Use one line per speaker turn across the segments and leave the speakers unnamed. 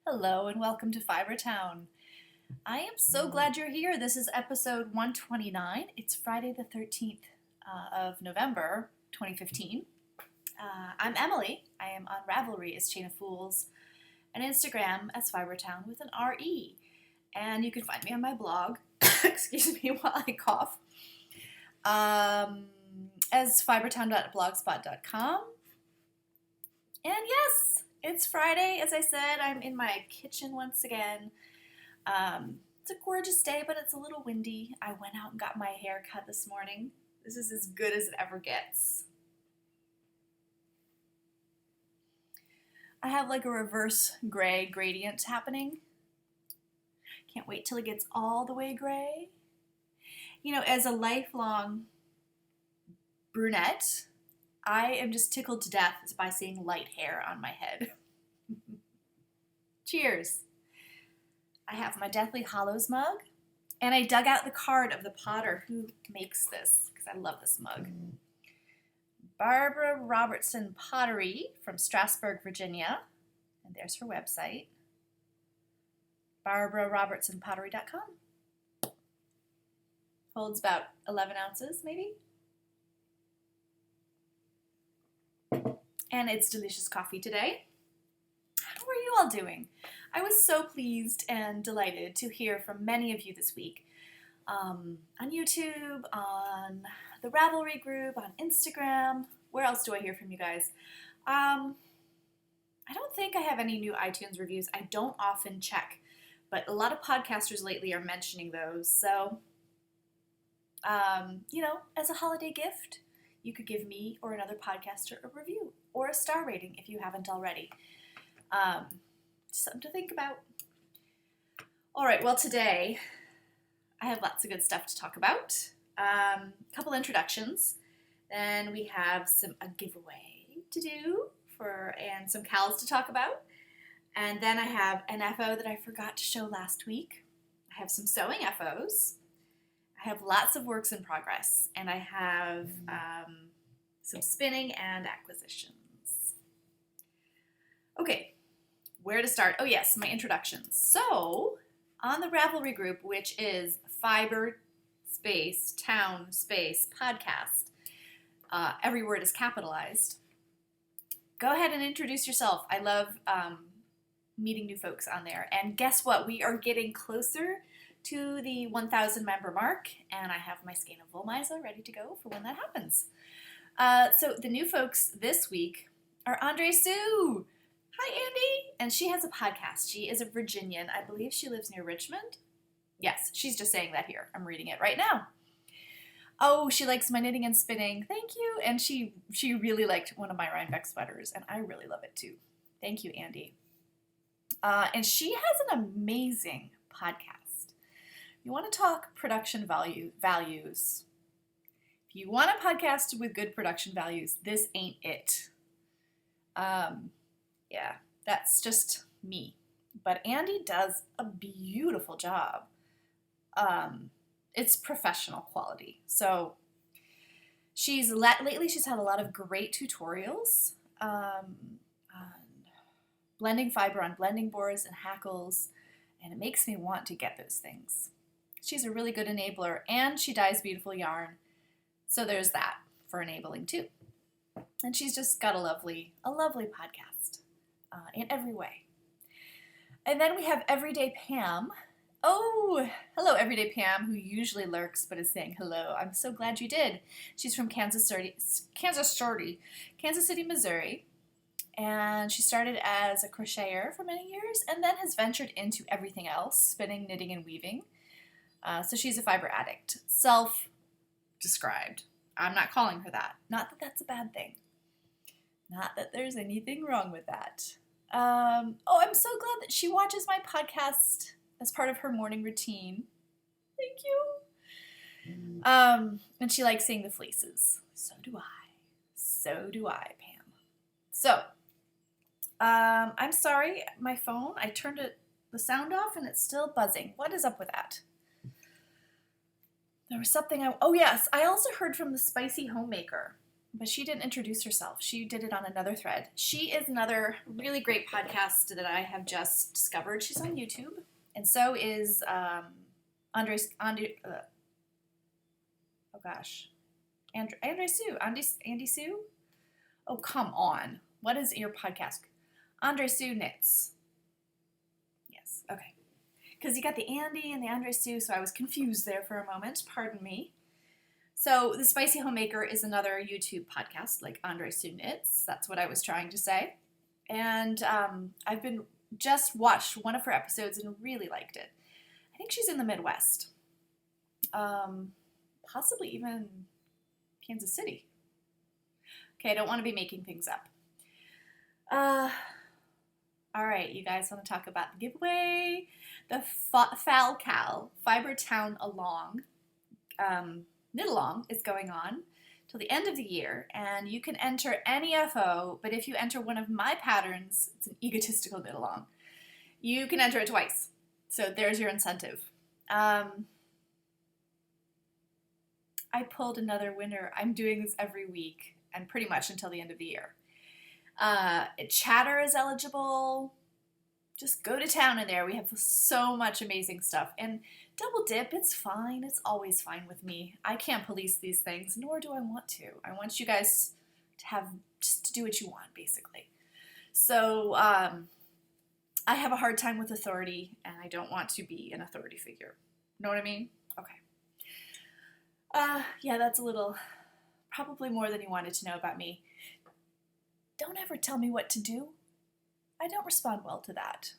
Hello and welcome to Fibertown. I am so glad you're here. This is episode 129. It's Friday the 13th of November 2015. I'm Emily. I am on Ravelry as Chain of Fools and Instagram as Fibertown with an R-E. And you can find me on my blog, excuse me while I cough, as fibertown.blogspot.com. And yes, it's Friday. As I said, I'm in my kitchen once again. It's a gorgeous day, but it's a little windy. I went out and got my hair cut this morning. This is as good as it ever gets. I have like a reverse gray gradient happening. Can't wait till it gets all the way gray. You know, as a lifelong brunette, I am just tickled to death by seeing light hair on my head. Cheers. I have my Deathly Hallows mug, and I dug out the card of the potter who makes this, because I love this mug. Barbara Robertson Pottery from Strasburg, Virginia, and there's her website, barbararobertsonpottery.com. Holds about 11 ounces, maybe. And it's delicious coffee today. How are you all doing? I was so pleased and delighted to hear from many of you this week on YouTube, on the Ravelry group, on Instagram. Where else do I hear from you guys? I don't think I have any new iTunes reviews. I don't often check, but a lot of podcasters lately are mentioning those. So, as a holiday gift, you could give me or another podcaster a review or a star rating if you haven't already. Something to think about. All right, well, today I have lots of good stuff to talk about. A couple introductions. Then we have a giveaway to do and some CALs to talk about. And then I have an FO that I forgot to show last week. I have some sewing FOs. I have lots of works in progress. And I have some spinning and acquisitions. Okay, where to start? Oh yes, my introductions. So, on the Ravelry group, which is Fiber Space Town Space Podcast, every word is capitalized. Go ahead and introduce yourself. I love meeting new folks on there. And guess what? We are getting closer to the 1,000 member mark, and I have my skein of Wollmeise ready to go for when that happens. So the new folks this week are Andre Sue. Hi, Andy. And she has a podcast. She is a Virginian. I believe she lives near Richmond. Yes, she's just saying that here. I'm reading it right now. Oh, she likes my knitting and spinning. Thank you. And she really liked one of my Rhinebeck sweaters, and I really love it too. Thank you, Andy. And she has an amazing podcast. You want to talk production values. If you want a podcast with good production values, this ain't it. Yeah, that's just me. But Andy does a beautiful job. It's professional quality. So lately she's had a lot of great tutorials on blending fiber on blending boards and hackles, and it makes me want to get those things. She's a really good enabler, and she dyes beautiful yarn. So there's that for enabling too. And she's just got a lovely podcast in every way. And then we have Everyday Pam. Oh, hello, Everyday Pam, who usually lurks but is saying hello. I'm so glad you did. She's from Kansas City, Missouri. And she started as a crocheter for many years and then has ventured into everything else, spinning, knitting, and weaving. So she's a fiber addict, self-described. I'm not calling her that. Not that that's a bad thing. Not that there's anything wrong with that. I'm so glad that she watches my podcast as part of her morning routine. Thank you. And she likes seeing the fleeces. So do I, Pam. So, I'm sorry, my phone, I turned the sound off and it's still buzzing. What is up with that? There was something oh yes, I also heard from the Spicy Homemaker. but she didn't introduce herself. She did it on another thread. She is another really great podcast that I have just discovered. She's on YouTube, and so is Andre Sue. Andy Sue? Oh, come on. What is your podcast? Andre Sue Knits. Yes, okay. Because you got the Andy and the Andre Sue, so I was confused there for a moment. Pardon me. So the Spicy Homemaker is another YouTube podcast, like Andre Sue Knits. That's what I was trying to say. And I've just watched one of her episodes and really liked it. I think she's in the Midwest. Possibly even Kansas City. Okay, I don't want to be making things up. All right, you guys want to talk about the giveaway? The Falcal Fiber Town Along Knit Along is going on till the end of the year, and you can enter any FO, but if you enter one of my patterns, it's an egotistical knit along, you can enter it twice. So there's your incentive. I pulled another winner. I'm doing this every week and pretty much until the end of the year. Chatter is eligible. Just go to town in there. We have so much amazing stuff. And double dip, it's fine. It's always fine with me. I can't police these things, nor do I want to. I want you guys to do what you want, basically. So I have a hard time with authority, and I don't want to be an authority figure. Know what I mean? Okay. Yeah, that's a little, probably more than you wanted to know about me. Don't ever tell me what to do. I don't respond well to that.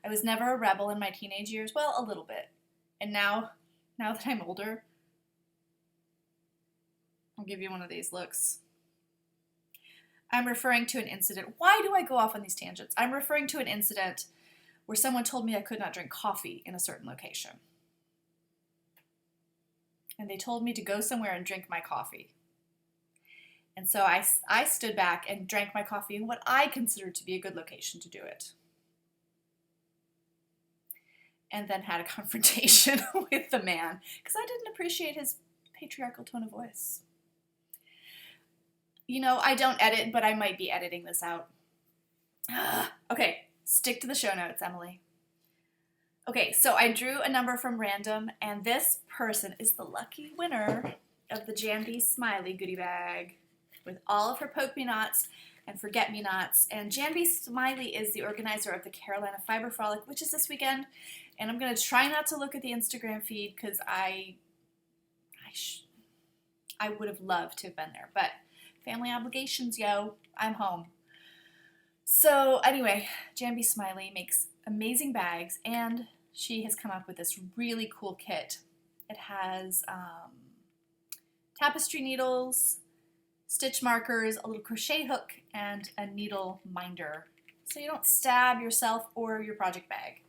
I was never a rebel in my teenage years. Well, a little bit. And now that I'm older, I'll give you one of these looks. I'm referring to an incident. Why do I go off on these tangents? I'm referring to an incident where someone told me I could not drink coffee in a certain location. And they told me to go somewhere and drink my coffee. And so I stood back and drank my coffee in what I considered to be a good location to do it. And then had a confrontation with the man because I didn't appreciate his patriarchal tone of voice. You know, I don't edit, but I might be editing this out. Okay, stick to the show notes, Emily. Okay, so I drew a number from random, and this person is the lucky winner of the Janby Smiley goodie bag with all of her poke-me-nots and forget-me-nots. And Janby Smiley is the organizer of the Carolina Fiber Frolic, which is this weekend. And I'm going to try not to look at the Instagram feed because I would have loved to have been there. But family obligations, yo. I'm home. So anyway, Janby Smiley makes amazing bags, and she has come up with this really cool kit. It has tapestry needles, stitch markers, a little crochet hook, and a needle minder, so you don't stab yourself or your project bag.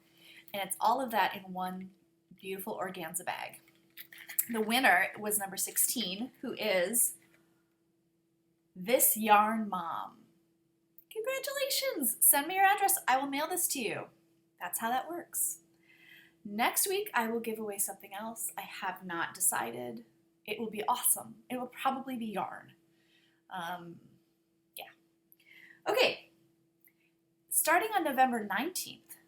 And it's all of that in one beautiful organza bag. The winner was number 16, who is This Yarn Mom. Congratulations! Send me your address. I will mail this to you. That's how that works. Next week, I will give away something else. I have not decided. It will be awesome. It will probably be yarn. Yeah. Okay. Starting on November 19th,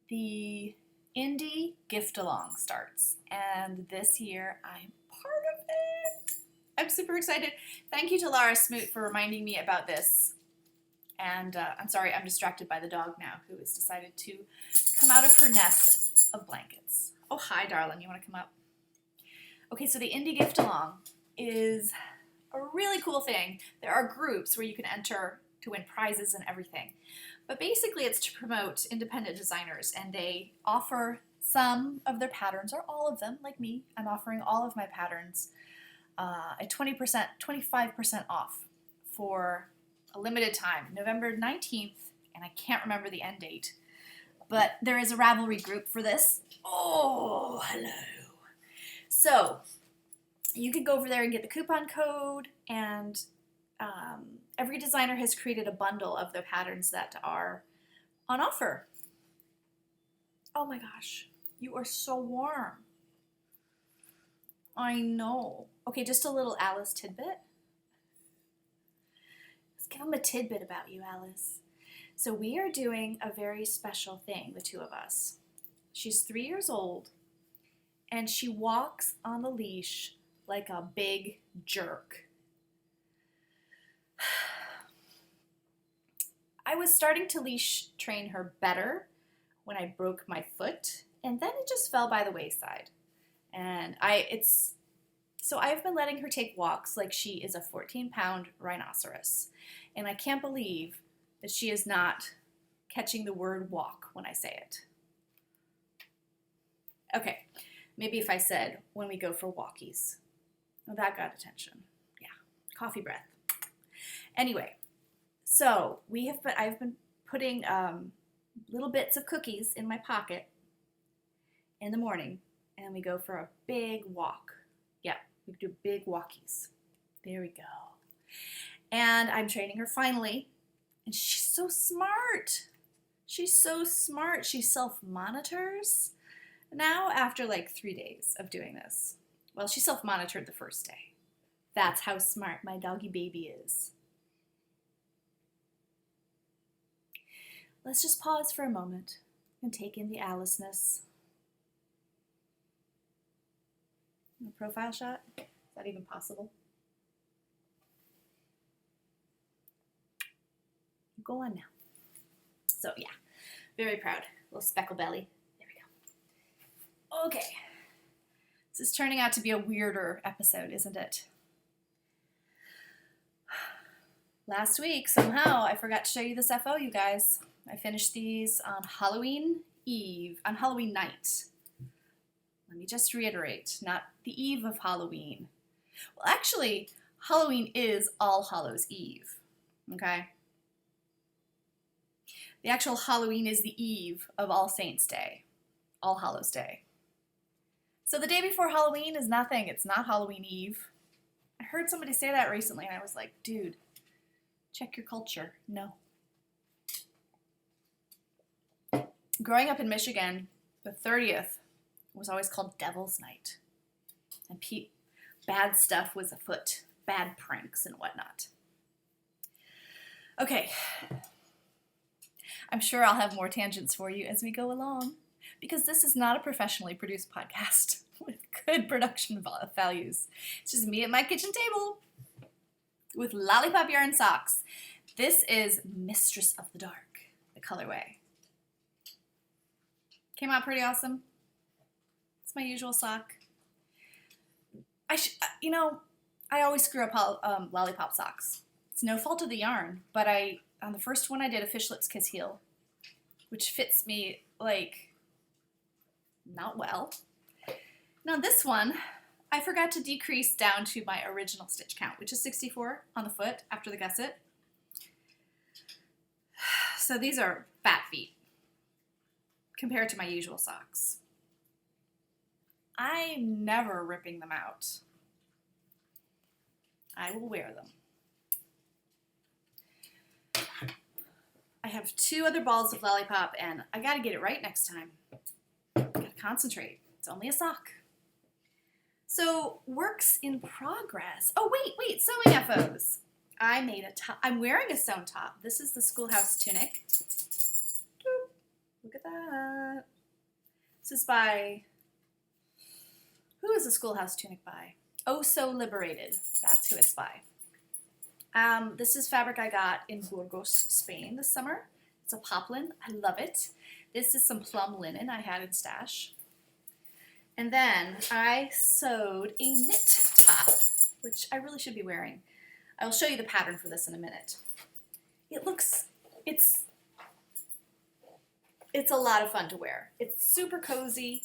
the Indy gift-along starts. And this year, I'm part of it. I'm super excited. Thank you to Lara Smoot for reminding me about this. And I'm sorry, I'm distracted by the dog now, who has decided to come out of her nest of blankets. Oh, hi, darling. You want to come up? Okay, so the Indy gift-along is a really cool thing. There are groups where you can enter to win prizes and everything. But basically, it's to promote independent designers, and they offer some of their patterns, or all of them, like me. I'm offering all of my patterns at 25% off for a limited time, November 19th, and I can't remember the end date. But there is a Ravelry group for this. Oh, hello. So you can go over there and get the coupon code, and every designer has created a bundle of the patterns that are on offer. Oh my gosh, you are so warm. I know. Okay, just a little Alice tidbit. Let's give them a tidbit about you, Alice. So we are doing a very special thing, the two of us. She's 3 years old, and she walks on the leash like a big jerk. I was starting to leash train her better when I broke my foot, and then it just fell by the wayside. And so I've been letting her take walks like she is a 14-pound rhinoceros. And I can't believe that she is not catching the word walk when I say it. Okay, maybe if I said, when we go for walkies. Well, that got attention. Yeah, coffee breath. Anyway, so I've been putting little bits of cookies in my pocket in the morning, and we go for a big walk. Yeah, we do big walkies. There we go. And I'm training her finally, and she's so smart. She's so smart. She self-monitors now after like 3 days of doing this. Well, she self-monitored the first day. That's how smart my doggy baby is. Let's just pause for a moment and take in the Alice-ness. A profile shot? Is that even possible? Go on now. So yeah, very proud. Little speckle belly. There we go. Okay. This is turning out to be a weirder episode, isn't it? Last week, somehow, I forgot to show you this FO, you guys. I finished these on Halloween night. Let me just reiterate, not the eve of Halloween. Well, actually, Halloween is All Hallows Eve, okay? The actual Halloween is the eve of All Saints Day, All Hallows Day. So the day before Halloween is nothing. It's not Halloween Eve. I heard somebody say that recently, and I was like, dude, check your culture. No. Growing up in Michigan, the 30th was always called Devil's Night. And bad stuff was afoot. Bad pranks and whatnot. Okay. I'm sure I'll have more tangents for you as we go along, because this is not a professionally produced podcast with good production values. It's just me at my kitchen table with lollipop yarn socks. This is Mistress of the Dark, the colorway. Came out pretty awesome. It's my usual sock. I always screw up lollipop socks. It's no fault of the yarn, but on the first one I did a fish lips kiss heel, which fits me like not well. Now this one, I forgot to decrease down to my original stitch count, which is 64 on the foot after the gusset. So these are fat feet compared to my usual socks. I'm never ripping them out. I will wear them. I have 2 other balls of lollipop, and I gotta get it right next time. Gotta concentrate. It's only a sock. So, works in progress. Oh, wait, sewing FOs. I made a top. I'm wearing a sewn top. This is the Schoolhouse Tunic. Look at that. This is by, who is the Schoolhouse Tunic by? Oh So Liberated. That's who it's by. This is fabric I got in Burgos, Spain this summer. It's a poplin. I love it. This is some plum linen I had in stash. And then I sewed a knit top, which I really should be wearing. I'll show you the pattern for this in a minute. It's a lot of fun to wear. It's super cozy.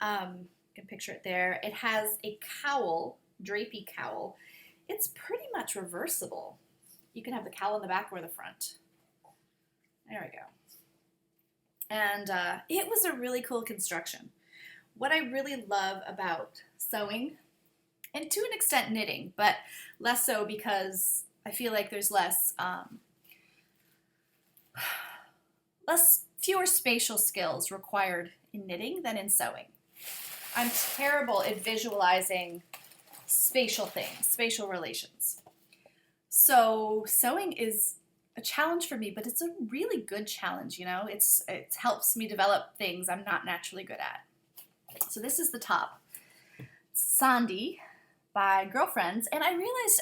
You can picture it there. It has a cowl, drapey cowl. It's pretty much reversible. You can have the cowl in the back or the front. There we go. And it was a really cool construction. What I really love about sewing, and to an extent knitting, but less so because I feel like there's fewer spatial skills required in knitting than in sewing. I'm terrible at visualizing spatial things, spatial relations. So sewing is a challenge for me, but it's a really good challenge, you know? It helps me develop things I'm not naturally good at. So this is the top. Sandy by Girlfriends, and I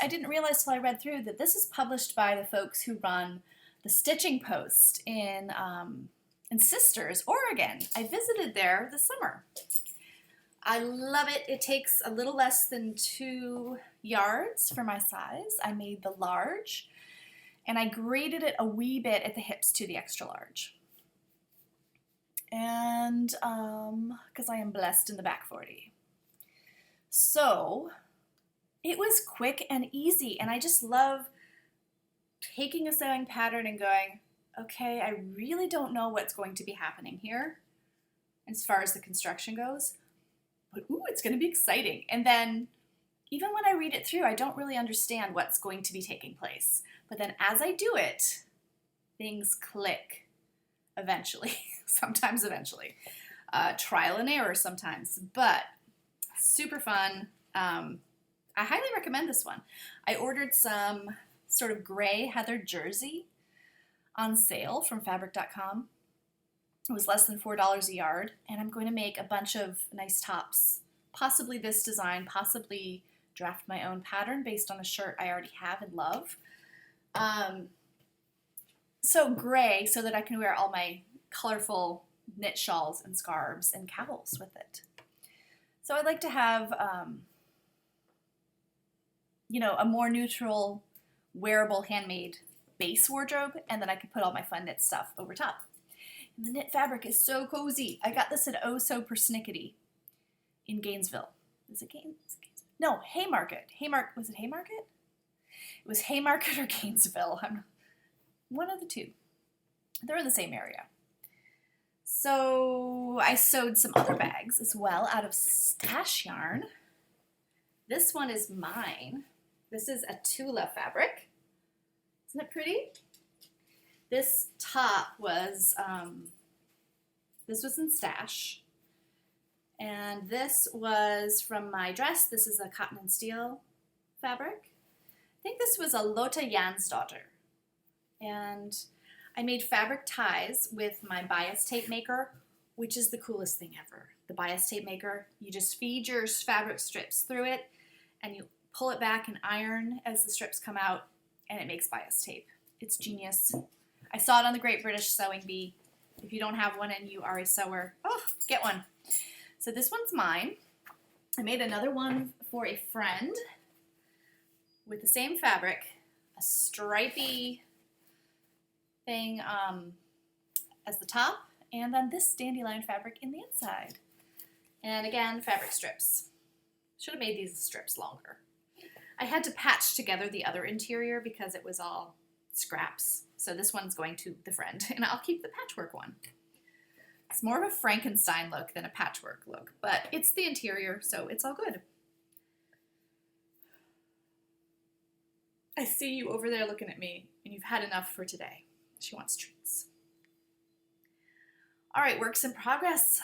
didn't realize till I read through that this is published by the folks who run the Stitching Post in Sisters, Oregon. I visited there this summer. I love it. It takes a little less than 2 yards for my size. I made the large, and I graded it a wee bit at the hips to the extra large. And because I am blessed in the back 40. So it was quick and easy, and I just love taking a sewing pattern and going, okay, I really don't know what's going to be happening here as far as the construction goes, but ooh, it's going to be exciting. And then even when I read it through, I don't really understand what's going to be taking place. But then as I do it, things click eventually, sometimes eventually. Trial and error sometimes, but super fun. I highly recommend this one. I ordered some sort of gray heather jersey on sale from fabric.com. It was less than $4 a yard, and I'm going to make a bunch of nice tops. Possibly this design, possibly draft my own pattern based on a shirt I already have and love. So gray, so that I can wear all my colorful knit shawls and scarves and cowls with it. So I'd like to have a more neutral, wearable, handmade base wardrobe, and then I can put all my fun knit stuff over top. And the knit fabric is so cozy. I got this at Oh So Persnickety in Gainesville. Is it Gainesville? No, Haymarket. Was it Haymarket? It was Haymarket or Gainesville. One of the two. They're in the same area. So I sewed some other bags as well out of stash yarn. This one is mine. This is a Tula fabric. Isn't it pretty? This top was, this was in stash. And this was from my dress. This is a cotton and steel fabric. I think this was a Lotte Jansdotter. And I made fabric ties with my bias tape maker, which is the coolest thing ever. The bias tape maker, you just feed your fabric strips through it, and you pull it back and iron as the strips come out, and it makes bias tape. It's genius. I saw it on the Great British Sewing Bee. If you don't have one and you are a sewer, get one. So this one's mine. I made another one for a friend with the same fabric, a stripy thing as the top, and then this dandelion fabric in the inside. And again, fabric strips. Should have made these strips longer. I had to patch together the other interior because it was all scraps. So this one's going to the friend, and I'll keep the patchwork one. It's more of a Frankenstein look than a patchwork look, but it's the interior, so it's all good. I see you over there looking at me, and you've had enough for today. She wants treats. All right, works in progress.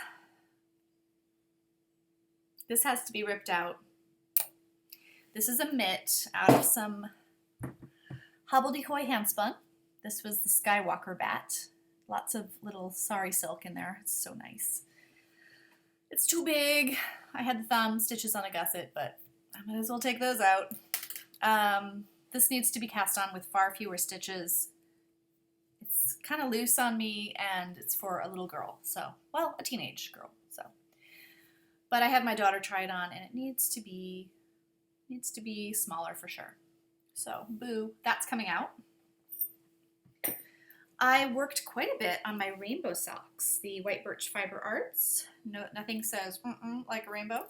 This has to be ripped out. This is a mitt out of some hobbledehoy handspun. This was the Skywalker bat. Lots of little sari silk in there. It's so nice. It's too big. I had the thumb stitches on a gusset, but I might as well take those out. This needs to be cast on with far fewer stitches. It's kind of loose on me, and it's for a little girl, so, well, a teenage girl, so. But I had my daughter try it on, and it needs to be smaller for sure. So, boo, that's coming out. I worked quite a bit on my rainbow socks, the White Birch Fiber Arts. No, nothing says like a rainbow.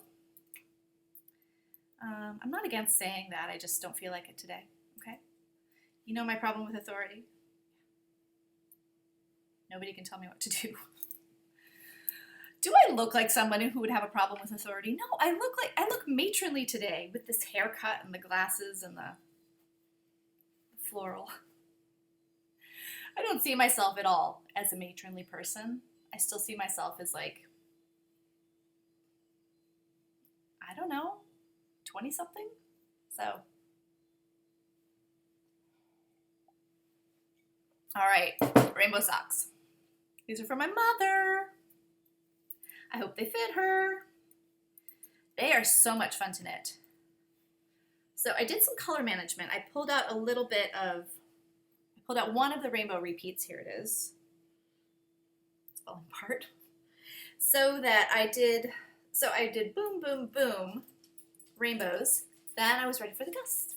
I'm not against saying that, I just don't feel like it today, okay? You know my problem with authority? Nobody can tell me what to do. Do I look like someone who would have a problem with authority? No, I look matronly today with this haircut and the glasses and the floral. I don't see myself at all as a matronly person. I still see myself as like I don't know, 20 something. So, all right, rainbow socks. These are for my mother. I hope they fit her. They are so much fun to knit. So I did some color management. I pulled out one of the rainbow repeats. Here it is. It's falling apart. So I did boom, boom, boom rainbows. Then I was ready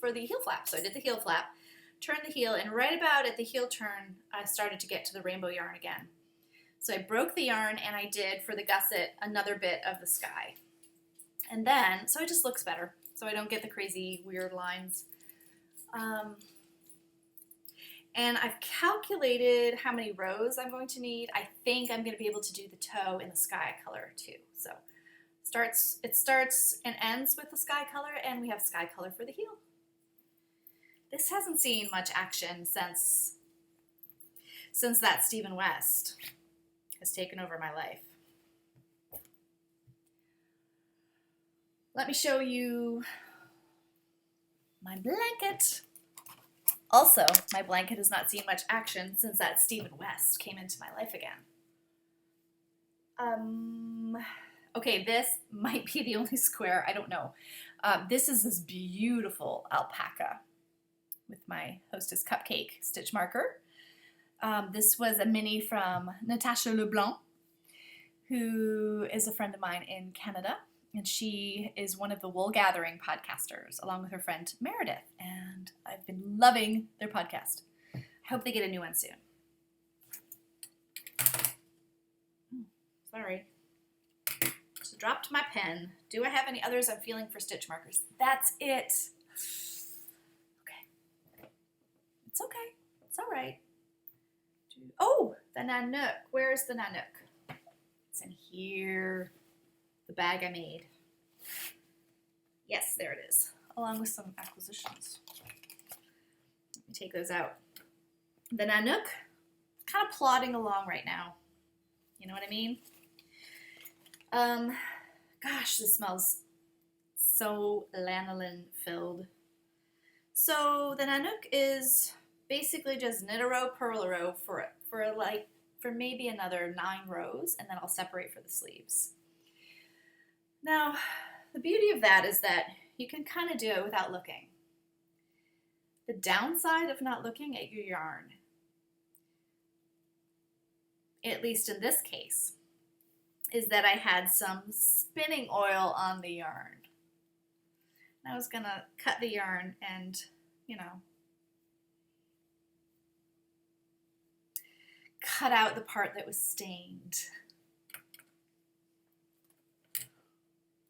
for the heel flap. So I did the heel flap, turned the heel, and right about at the heel turn, I started to get to the rainbow yarn again. So I broke the yarn and I did, for the gusset, another bit of the sky. And then, so it just looks better. So I don't get the crazy weird lines. And I've calculated how many rows I'm going to need. I think I'm going to be able to do the toe in the sky color too. So it starts and ends with the sky color, and we have sky color for the heel. This hasn't seen much action since that Stephen West has taken over my life. Let me show you my blanket. Also, my blanket has not seen much action since that Stephen West came into my life again. Okay, this might be the only square, I don't know. This is this beautiful alpaca with my Hostess Cupcake stitch marker. This was a mini from Natasha Leblanc, who is a friend of mine in Canada. And she is one of the Wool Gathering podcasters, along with her friend Meredith. And I've been loving their podcast. I hope they get a new one soon. Sorry. Just dropped my pen. Do I have any others I'm feeling for stitch markers? That's it. Okay. It's okay. It's all right. Oh, the Nanook. Where's the Nanook? It's in here. The bag I made. Yes, there it is, along with some acquisitions. Let me take those out. The Nanook, kind of plodding along right now. You know what I mean? Gosh, this smells so lanolin filled. So the Nanook is basically just knit a row, purl a row for maybe another 9 rows, and then I'll separate for the sleeves. Now, the beauty of that is that you can kind of do it without looking. The downside of not looking at your yarn, at least in this case, is that I had some spinning oil on the yarn. And I was going to cut the yarn and, cut out the part that was stained.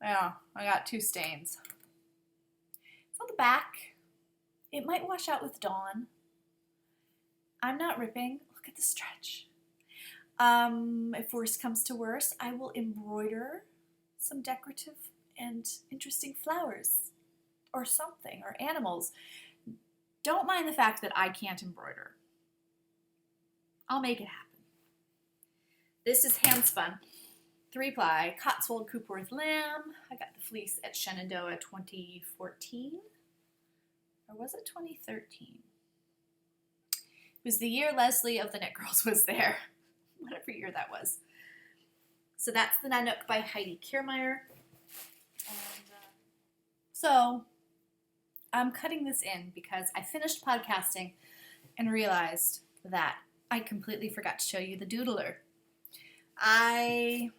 Yeah, I got 2 stains. It's on the back. It might wash out with dawn. I'm not ripping. Look at the stretch. If worse comes to worse, I will embroider some decorative and interesting flowers or something, or animals. Don't mind the fact that I can't embroider. I'll make it happen. This is hand spun. 3-ply Cotswold Coopworth Lamb. I got the fleece at Shenandoah 2014. Or was it 2013? It was the year Leslie of the Knit Girls was there. Whatever year that was. So that's the Nanook by Heidi Kiermaier. And so I'm cutting this in because I finished podcasting and realized that I completely forgot to show you the Doodler. I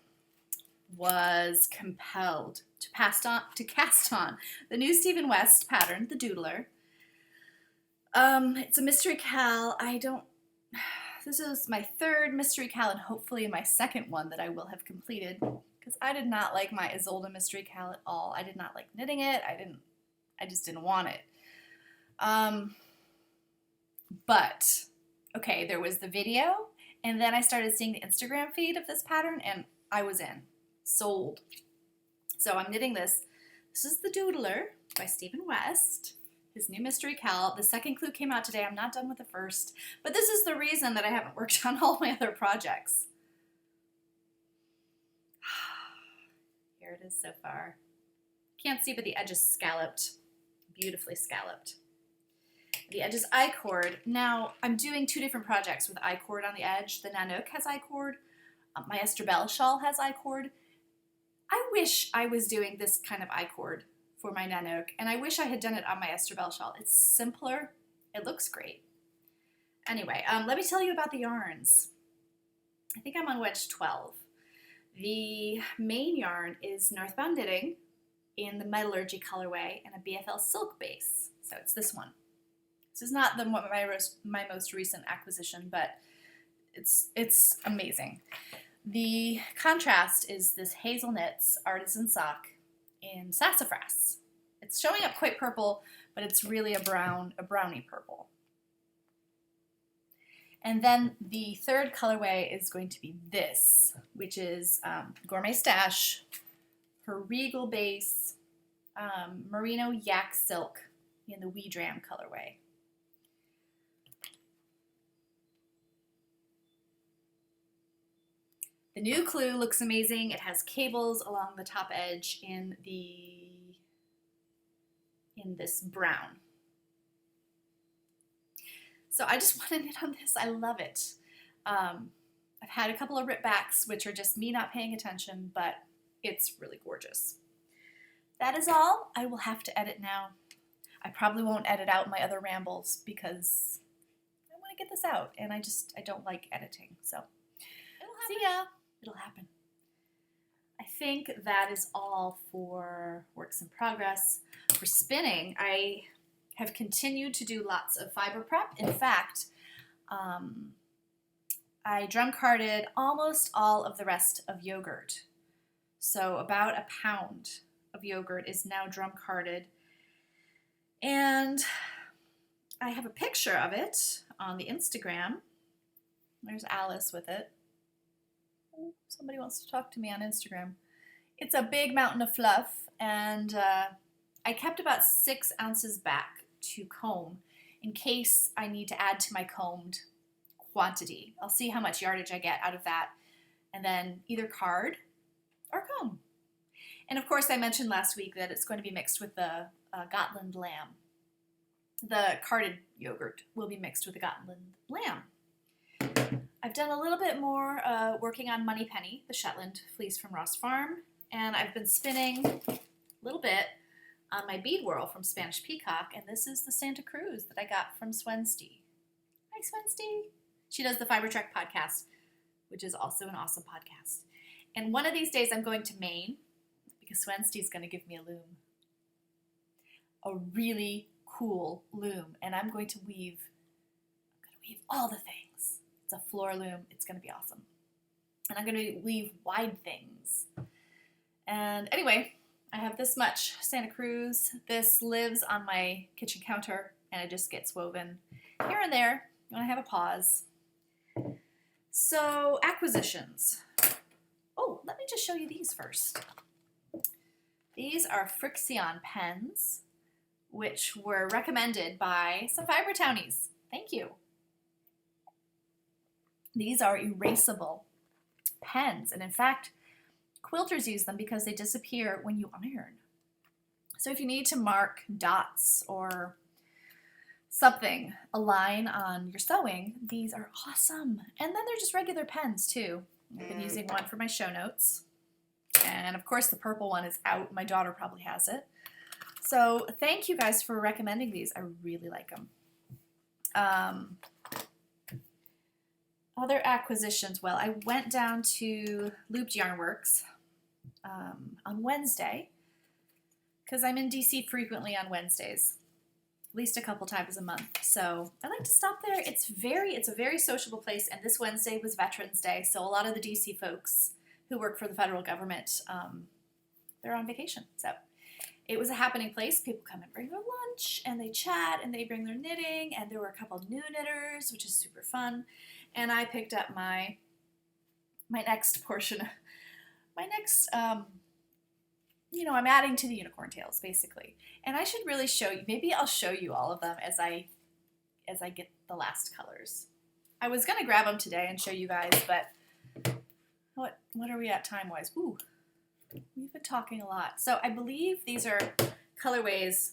was compelled to cast on the new Stephen West pattern, the Doodler. It's a mystery cal. This is my 3rd mystery cal and hopefully my 2nd one that I will have completed, because I did not like my Isolde mystery cal at all. I did not like knitting it. I just didn't want it. But okay, there was the video, and then I started seeing the Instagram feed of this pattern, and I was in. Sold. So I'm knitting this. This is the Doodler by Stephen West, his new mystery cal. The 2nd clue came out today. I'm not done with the 1st, but this is the reason that I haven't worked on all my other projects. Here it is so far. Can't see, but the edge is scalloped, beautifully scalloped. The edge is I-cord. Now, I'm doing 2 different projects with I-cord on the edge. The Nanook has I-cord. My Esther Bell shawl has I-cord. I wish I was doing this kind of I-cord for my Nanook, and I wish I had done it on my Esther Bell shawl. It's simpler. It looks great. Anyway, let me tell you about the yarns. I think I'm on wedge 12. The main yarn is Northbound Knitting in the Metallurgy colorway and a BFL silk base. So it's this one. This is not my most recent acquisition, but it's amazing. The contrast is this Hazel Knits Artisan Sock in Sassafras. It's showing up quite purple, but it's really a browny purple. And then the third colorway is going to be this, which is Gourmet Stash, her Regal Base, Merino Yak Silk in the Wee Dram colorway. The new clue looks amazing. It has cables along the top edge in this brown. So I just want to knit on this. I love it. I've had a couple of ripbacks, which are just me not paying attention, but it's really gorgeous. That is all. I will have to edit now. I probably won't edit out my other rambles because I want to get this out, and I don't like editing. So see ya. It'll happen. I think that is all for works in progress. For spinning, I have continued to do lots of fiber prep. In fact, I drum carded almost all of the rest of yogurt. So about a pound of yogurt is now drum carded. And I have a picture of it on the Instagram. There's Alice with it. Oh, somebody wants to talk to me on Instagram. It's a big mountain of fluff, and I kept about 6 ounces back to comb in case I need to add to my combed quantity. I'll see how much yardage I get out of that, and then either card or comb. And of course, I mentioned last week that it's going to be mixed with the Gotland lamb. The carded yogurt will be mixed with the Gotland lamb. I've done a little bit more working on Moneypenny, the Shetland fleece from Ross Farm, and I've been spinning a little bit on my bead whirl from Spanish Peacock, and this is the Santa Cruz that I got from Swensty. Hi, Swensty. She does the Fiber Trek podcast, which is also an awesome podcast. And one of these days I'm going to Maine because Swensty's going to give me a loom. A really cool loom, and I'm going to weave all the things. It's a floor loom. It's going to be awesome. And I'm going to weave wide things. And anyway, I have this much Santa Cruz. This lives on my kitchen counter, and it just gets woven here and there when I have a pause. So, acquisitions. Oh, let me just show you these first. These are Frixion pens, which were recommended by some Fiber Townies. Thank you. These are erasable pens, and in fact, quilters use them because they disappear when you iron. So if you need to mark dots or something, a line on your sewing, these are awesome. And then they're just regular pens too. I've been using one for my show notes. And of course the purple one is out. My daughter probably has it. So thank you guys for recommending these. I really like them. Other acquisitions. Well, I went down to Looped Yarn Works on Wednesday because I'm in DC frequently on Wednesdays, at least a couple times a month. So I like to stop there. It's a very sociable place, and this Wednesday was Veterans Day, so a lot of the DC folks who work for the federal government, they're on vacation. So it was a happening place. People come and bring their lunch, and they chat, and they bring their knitting, and there were a couple new knitters, which is super fun. And I picked up my next portion, I'm adding to the unicorn tails, basically. And I should really show you, maybe I'll show you all of them as I get the last colors. I was going to grab them today and show you guys, but what are we at time-wise? Ooh, we've been talking a lot. So I believe these are colorways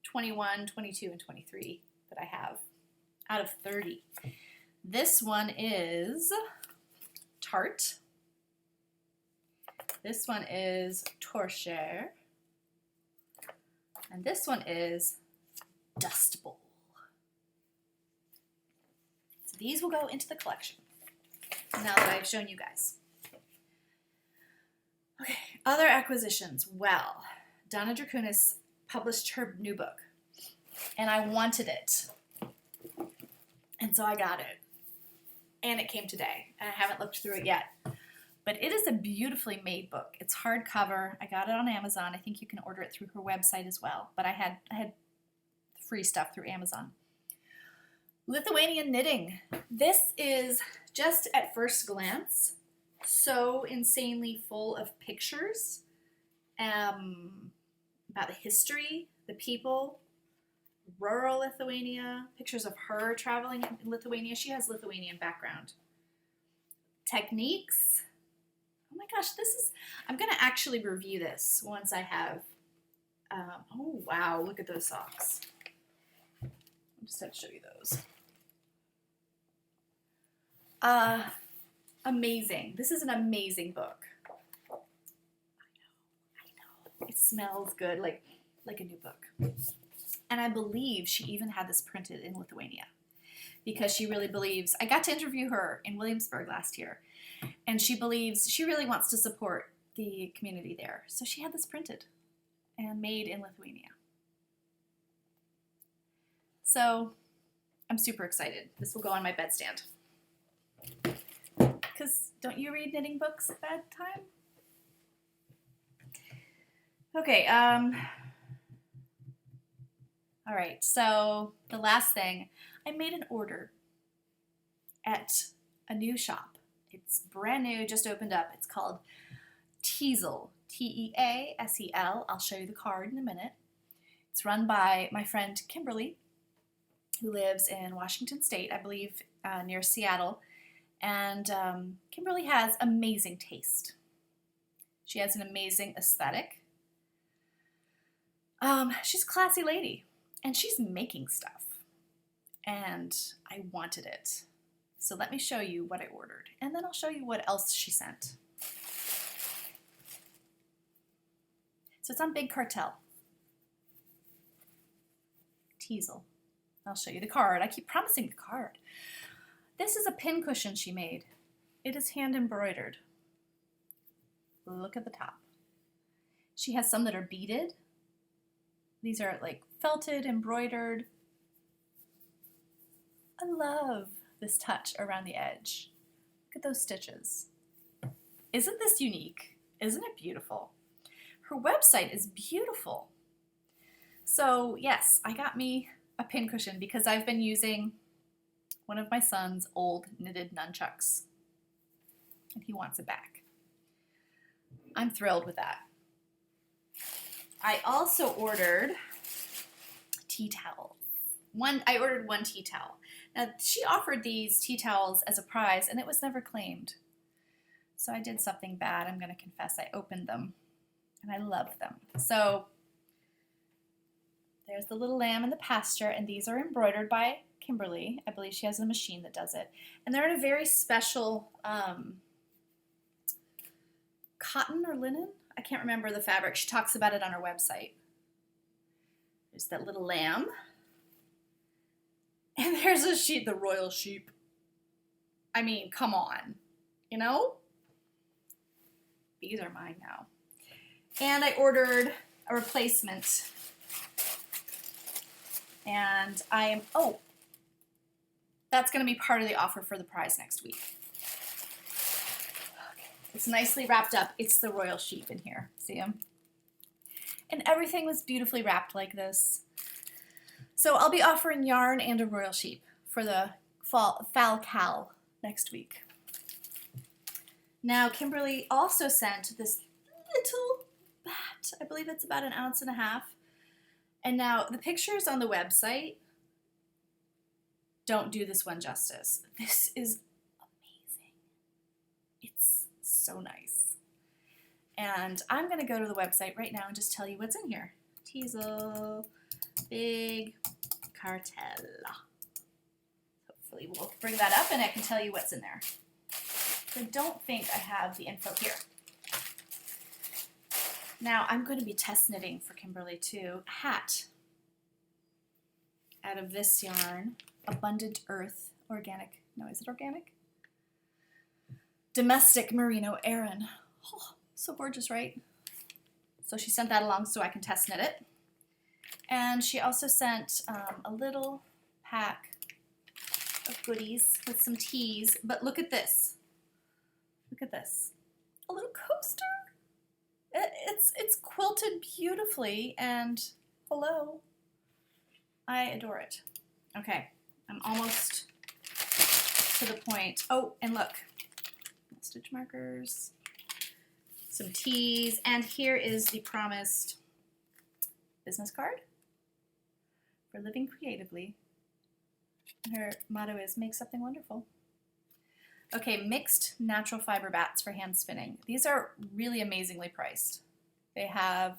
21, 22, and 23 that I have out of 30. This one is Tarte. This one is Torchère. And this one is Dust Bowl. So these will go into the collection now that I've shown you guys. Okay, other acquisitions. Well, Donna Dracunis published her new book, and I wanted it. And so I got it. And it came today, and I haven't looked through it yet. But it is a beautifully made book. It's hardcover. I got it on Amazon. I think you can order it through her website as well. But I had free stuff through Amazon. Lithuanian knitting. This is just at first glance so insanely full of pictures about the history, the people, rural Lithuania, pictures of her traveling in Lithuania. She has Lithuanian background. Techniques. Oh my gosh, I'm going to actually review this once I have, oh wow, look at those socks. I'll just have to show you those. Amazing. This is an amazing book. I know. It smells good, like a new book. And I believe she even had this printed in Lithuania because she really believes, I got to interview her in Williamsburg last year, and she believes, she really wants to support the community there. So she had this printed and made in Lithuania. So I'm super excited. This will go on my bedstand. Because don't you read knitting books at bedtime? Okay, all right, so the last thing, I made an order at a new shop. It's brand new, just opened up. It's called Teasel, T-E-A-S-E-L. I'll show you the card in a minute. It's run by my friend Kimberly, who lives in Washington State, I believe near Seattle. And Kimberly has amazing taste. She has an amazing aesthetic. She's a classy lady. And she's making stuff, and I wanted it. So let me show you what I ordered, and then I'll show you what else she sent. So it's on Big Cartel. Teasel. I'll show you the card. I keep promising the card. This is a pin cushion she made. It is hand embroidered. Look at the top. She has some that are beaded. These are like felted, embroidered. I love this touch around the edge. Look at those stitches. Isn't this unique? Isn't it beautiful? Her website is beautiful. So yes, I got me a pin cushion because I've been using one of my son's old knitted nunchucks, and he wants it back. I'm thrilled with that. I also ordered tea towels. I ordered one tea towel. Now, she offered these tea towels as a prize, and it was never claimed. So I did something bad. I'm going to confess. I opened them, and I love them. So there's the little lamb in the pasture, and these are embroidered by Kimberly. I believe she has a machine that does it. And they're in a very special cotton or linen. I can't remember the fabric. She talks about it on her website. There's that little lamb. And there's a sheep, the royal sheep. I mean, come on. You know? These are mine now. And I ordered a replacement. And that's going to be part of the offer for the prize next week. It's nicely wrapped up. It's the royal sheep in here. See him? And everything was beautifully wrapped like this. So I'll be offering yarn and a royal sheep for the fall cal next week. Now, Kimberly also sent this little bat. I believe it's about 1.5 ounces. And now the pictures on the website don't do this one justice. This is amazing. It's so nice. And I'm going to go to the website right now and just tell you what's in here. Teasel, big cartel. Hopefully we'll bring that up and I can tell you what's in there. I don't think I have the info here. Now I'm going to be test knitting for Kimberly too. A hat out of this yarn, Abundant Earth, organic. No, is it organic? Domestic Merino Aran. Oh, so gorgeous, right? So she sent that along so I can test knit it. And she also sent a little pack of goodies with some teas. But look at this. Look at this. A little coaster. It's quilted beautifully, and hello. I adore it. Okay, I'm almost to the point. Oh, and look. Stitch markers. Some teas, and here is the promised business card for living creatively. Her motto is make something wonderful. Okay, mixed natural fiber bats for hand spinning. These are really amazingly priced. They have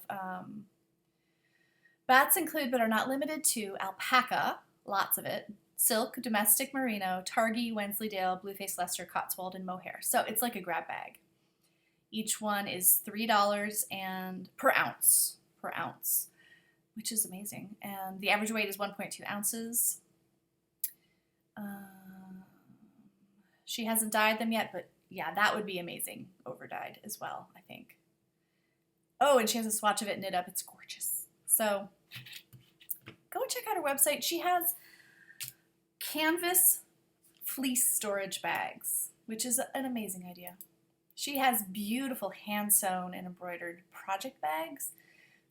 bats include but are not limited to alpaca, lots of it, silk, domestic merino, targhee, Wensleydale, blueface Leicester, Cotswold, and mohair. So it's like a grab bag. Each one is $3 and per ounce, which is amazing. And the average weight is 1.2 ounces. She hasn't dyed them yet, but yeah, that would be amazing. Over dyed as well, I think. Oh, and she has a swatch of it knit up. It's gorgeous. So go check out her website. She has canvas fleece storage bags, which is an amazing idea. She has beautiful hand-sewn and embroidered project bags.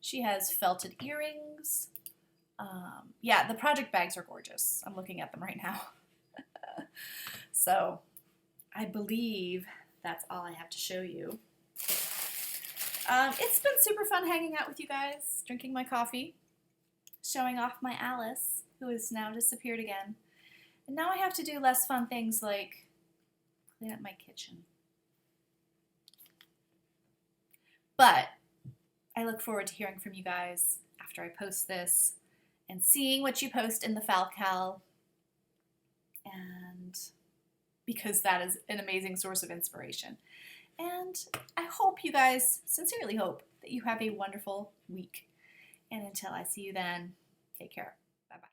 She has felted earrings. Yeah, the project bags are gorgeous. I'm looking at them right now. So I believe that's all I have to show you. It's been super fun hanging out with you guys, drinking my coffee, showing off my Alice, who has now disappeared again. And now I have to do less fun things like clean up my kitchen. But I look forward to hearing from you guys after I post this and seeing what you post in the FalCal, and because that is an amazing source of inspiration. And I hope you guys, sincerely hope, that you have a wonderful week. And until I see you then, take care. Bye-bye.